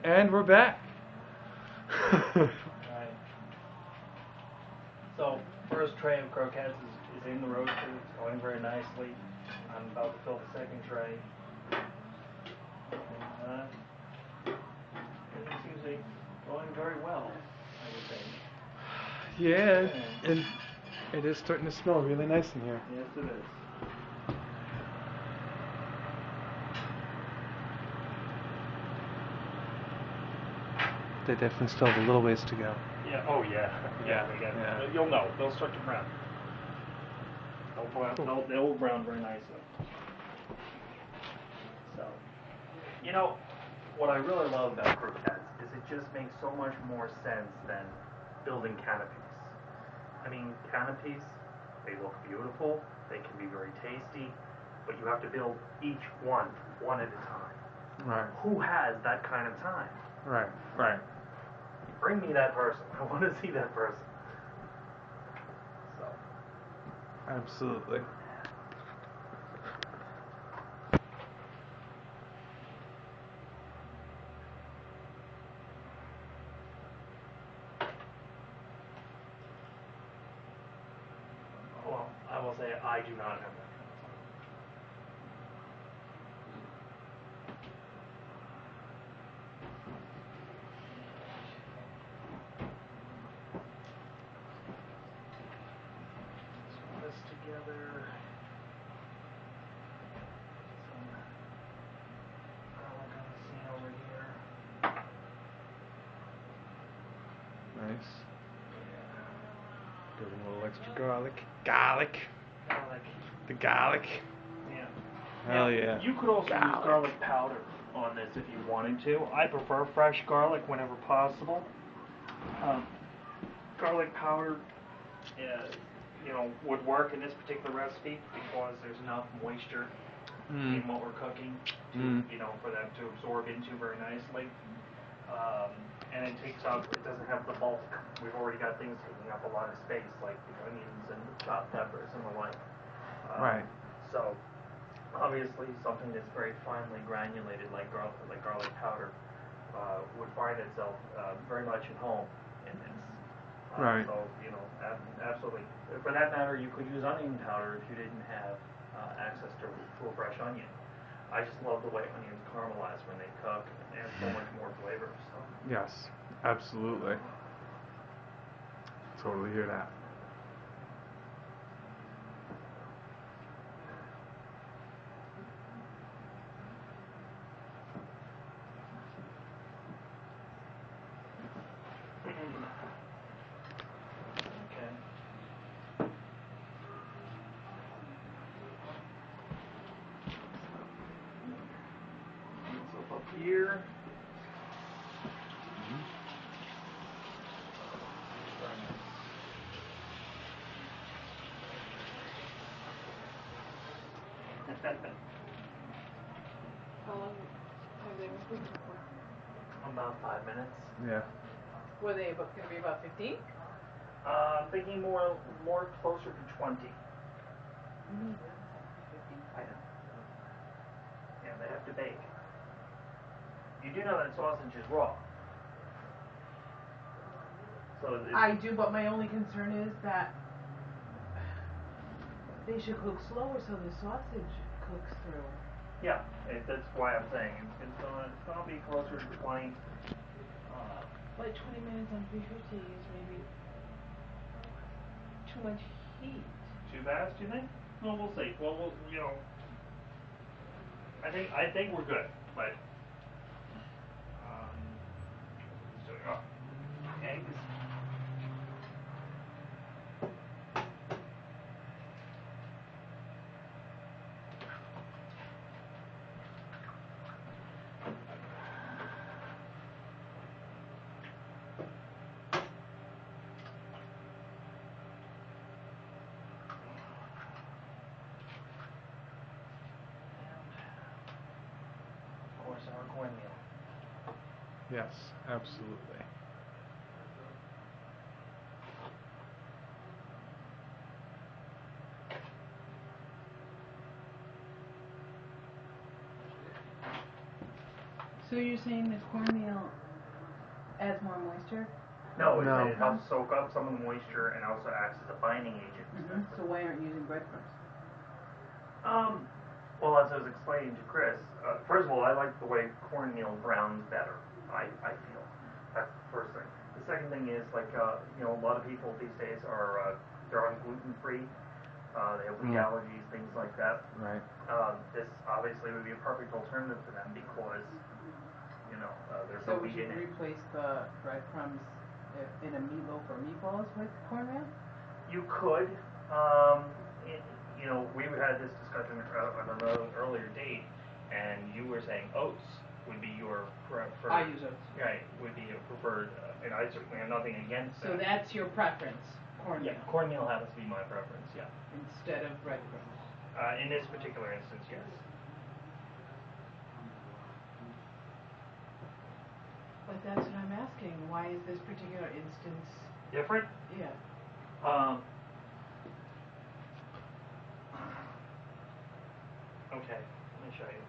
And we're back. Right. So, first tray of croquettes is in the roaster. It's going very nicely. I'm about to fill the second tray. And everything seems to be going very well, I would think. Yeah, and it is starting to smell really nice in here. Yes, it is. They definitely still have a little ways to go. Yeah. Oh, yeah. Yeah. You'll know. They'll start to brown. They'll brown very nicely. So, you know, what I really love about croquettes is it just makes so much more sense than building canopies. I mean, canopies, they look beautiful, they can be very tasty, but you have to build each one at a time. Right. Who has that kind of time? Right. Right. Bring me that person. I want to see that person. So. Absolutely. Well, I will say I do not have that. This together. Some garlic on the scene over here. Nice. Give them a little extra garlic. Garlic. The garlic. Yeah. Hell yeah. You could also use garlic powder on this if you wanted to. I prefer fresh garlic whenever possible. Garlic powder, would work in this particular recipe because there's enough moisture in what we're cooking to, for them to absorb into very nicely. And it doesn't have the bulk. We've already got things taking up a lot of space, like the onions and the chopped peppers and the like. Right. So, obviously, something that's very finely granulated, like garlic powder, would find itself very much at home in this. Right. So, absolutely. For that matter, you could use onion powder if you didn't have access to a fresh onion. I just love the way onions caramelize when they cook and add so much more flavor. So. Yes, absolutely. Totally hear that. Okay. So up here. How long have they been cooking for? About 5 minutes. Yeah. Were they going to be about 15? I'm thinking more closer to 20. 15? I know. Yeah, they have to bake. You do know that sausage is raw. So I do, but my only concern is that they should cook slower so the sausage cooks through. Yeah, that's why I'm saying it's gonna be closer to 20. Like 20 minutes on 350 is maybe too much heat. Too fast, do you think? Well, we'll see. Well, I think we're good, but so eggs. Of course, our cornmeal. Yes, absolutely. So you're saying that cornmeal adds more moisture? No, No. it helps soak up some of the moisture and also acts as a binding agent. Mm-hmm. So why aren't you using breadcrumbs? Well, as I was explaining to Chris, first of all, I like the way cornmeal browns better. I feel that's the first thing. The second thing is like a lot of people these days are they're on gluten free. They have wheat allergies, things like that. Right. This obviously would be a perfect alternative for them because there's So no would wheat you in it. replace the breadcrumbs in a meatloaf or meatballs with cornmeal? You could. We had this discussion on an earlier date, and you were saying oats would be your preferred. I use oats. Right, would be your preferred, and I certainly have nothing against So that. that's your preference, cornmeal, Yeah, cornmeal happens to be my preference. Yeah. instead of breadcrumbs. In this particular instance, yes. But that's what I'm asking. Why is this particular instance? Different. Yeah. Okay, let me show you.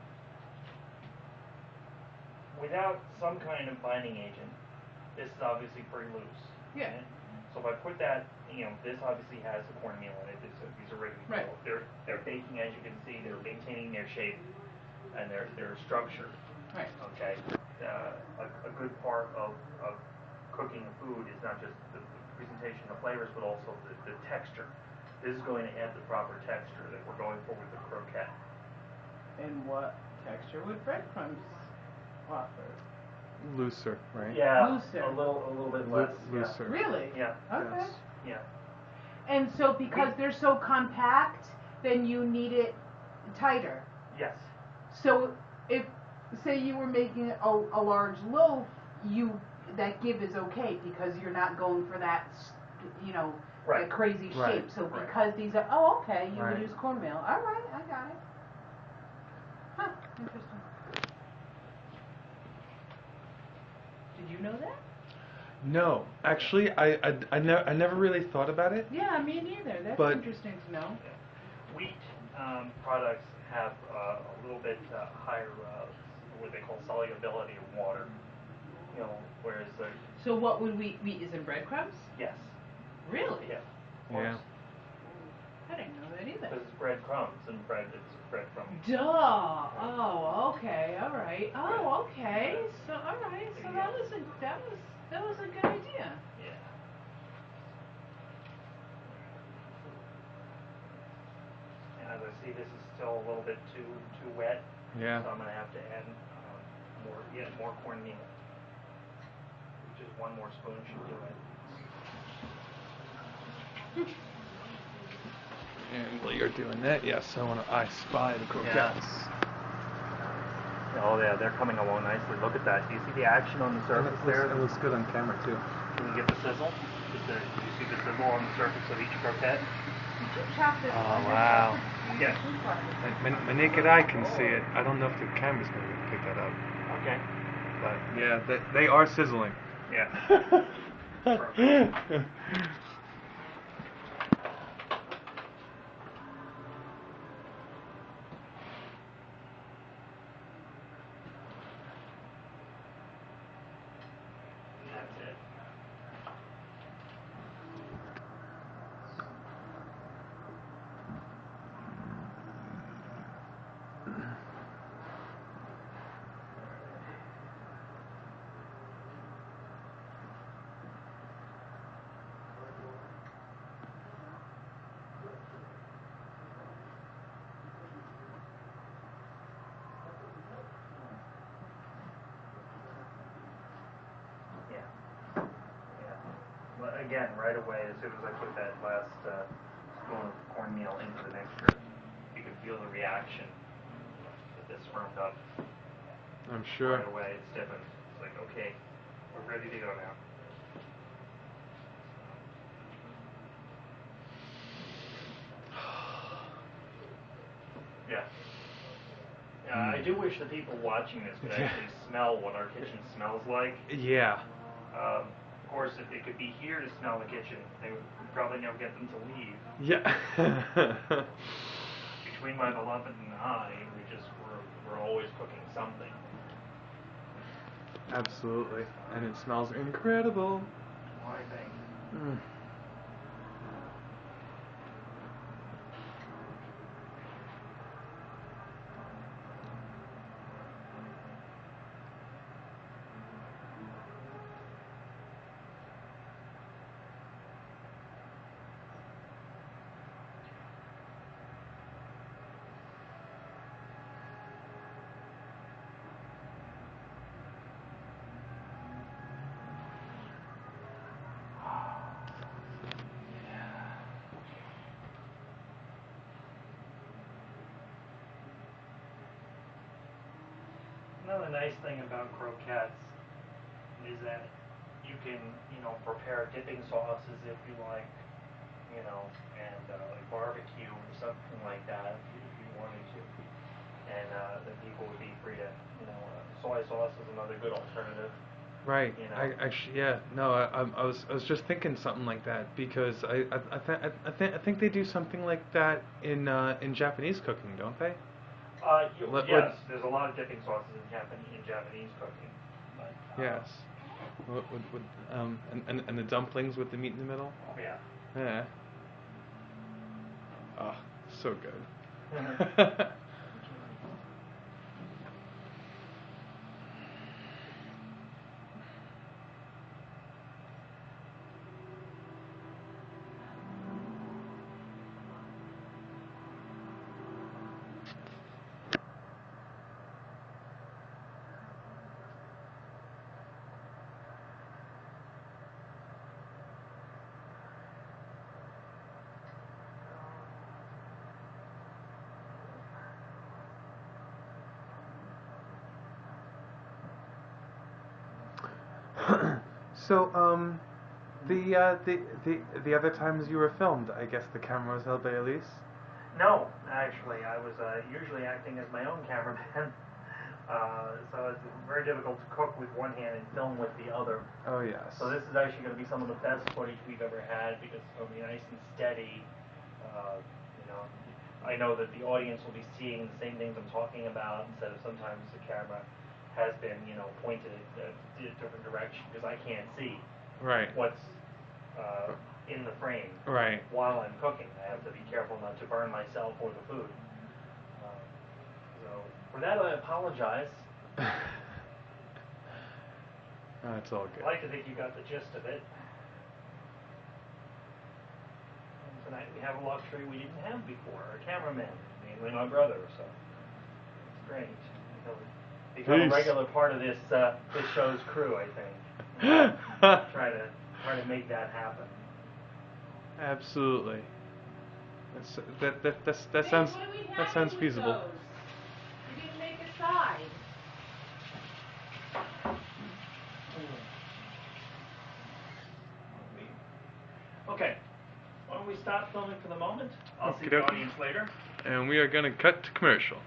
Without some kind of binding agent, this is obviously pretty loose. Yeah. Okay? So if I put that, this obviously has the cornmeal in it. These are ready to Right. go. They're baking, as you can see. They're maintaining their shape and their structure. Right. Okay. A good part of cooking food is not just the presentation of flavors, but also the texture. This is going to add the proper texture that we're going for with the croquette. And what texture would breadcrumbs offer? Looser, right? Yeah, Looser. a little bit less. Looser. Really? Yeah. Okay. Yes. Yeah. And so because they're so compact, then you need it tighter. Yes. So if, say you were making a large loaf, that give is okay because you're not going for that, Right. that crazy Right. shape. So Right. because these are, okay, you Right. would use cornmeal. All right, I got it. Huh, interesting. Did you know that? No, actually, I never really thought about it. Yeah, me neither. That's But- interesting to know. Wheat products have a little bit higher what they call solubility of water. Whereas So what would wheat is in breadcrumbs? yes. Really? Yeah. Yeah. I didn't know that either. Because it's breadcrumbs and it's breadcrumbs. Duh. Oh, okay. All right. Oh, okay. So, all right. So that was a good idea. Yeah. And as I see, this is still a little bit too wet. Yeah. So I'm going to have to add more cornmeal. Just one more spoon should do it. And while you're doing that, yes, I spy the croquettes. Oh yeah, they're coming along nicely. Look at that. Do you see the action on the surface there? It looks good on camera too. Can you get the sizzle? Do you see the sizzle on the surface of each croquette? Did you chop this? Oh, wow. Yes. My naked eye can see it. I don't know if the camera's going to pick that up. Okay. But yeah, they are sizzling. Yeah. That's it. Well, again, right away, as soon as I put that last spoon of cornmeal into the mixture, you can feel the reaction that this firmed up. I'm sure. Right away, it stiffens. It's like, okay, we're ready to go now. Yeah. I do wish the people watching this could actually smell what our kitchen smells like. Yeah. Of course, if they could be here to smell the kitchen, they would probably never get them to leave. Yeah. Between my beloved and I, we're always cooking something. Absolutely. And it smells incredible. I think. Mm. Another nice thing about croquettes is that you can, prepare dipping sauces if you like, and like barbecue or something like that if you wanted to. And then people would be free to, soy sauce is another good alternative. Right. You know. I was just thinking something like that because I think they do something like that in Japanese cooking, don't they? Yes, there's a lot of dipping sauces in Japanese cooking. But, Yes. And the dumplings with the meat in the middle. Oh yeah. Yeah. Oh, so good. So, the other times you were filmed, I guess the camera was held by Elise? No, actually, I was usually acting as my own cameraman. So it's very difficult to cook with one hand and film with the other. Oh, yes. So this is actually going to be some of the best footage we've ever had because it's going to be nice and steady. You know, I know that the audience will be seeing the same things I'm talking about instead of sometimes the camera has been, pointed in a different direction because I can't see Right. what's in the frame Right. while I'm cooking. I have to be careful not to burn myself or the food. So for that, I apologize. That's all good. I'd like to think you got the gist of it. And tonight we have a luxury we didn't have before, a cameraman, mainly my brother, so it's great. He'll become a regular part of this show's crew, I think. Try to make that happen. Absolutely. That sounds feasible. Those? You didn't make a side. Okay. Why don't we stop filming for the moment? I'll see the Okey-dokey. audience later. And we are going to cut to commercial.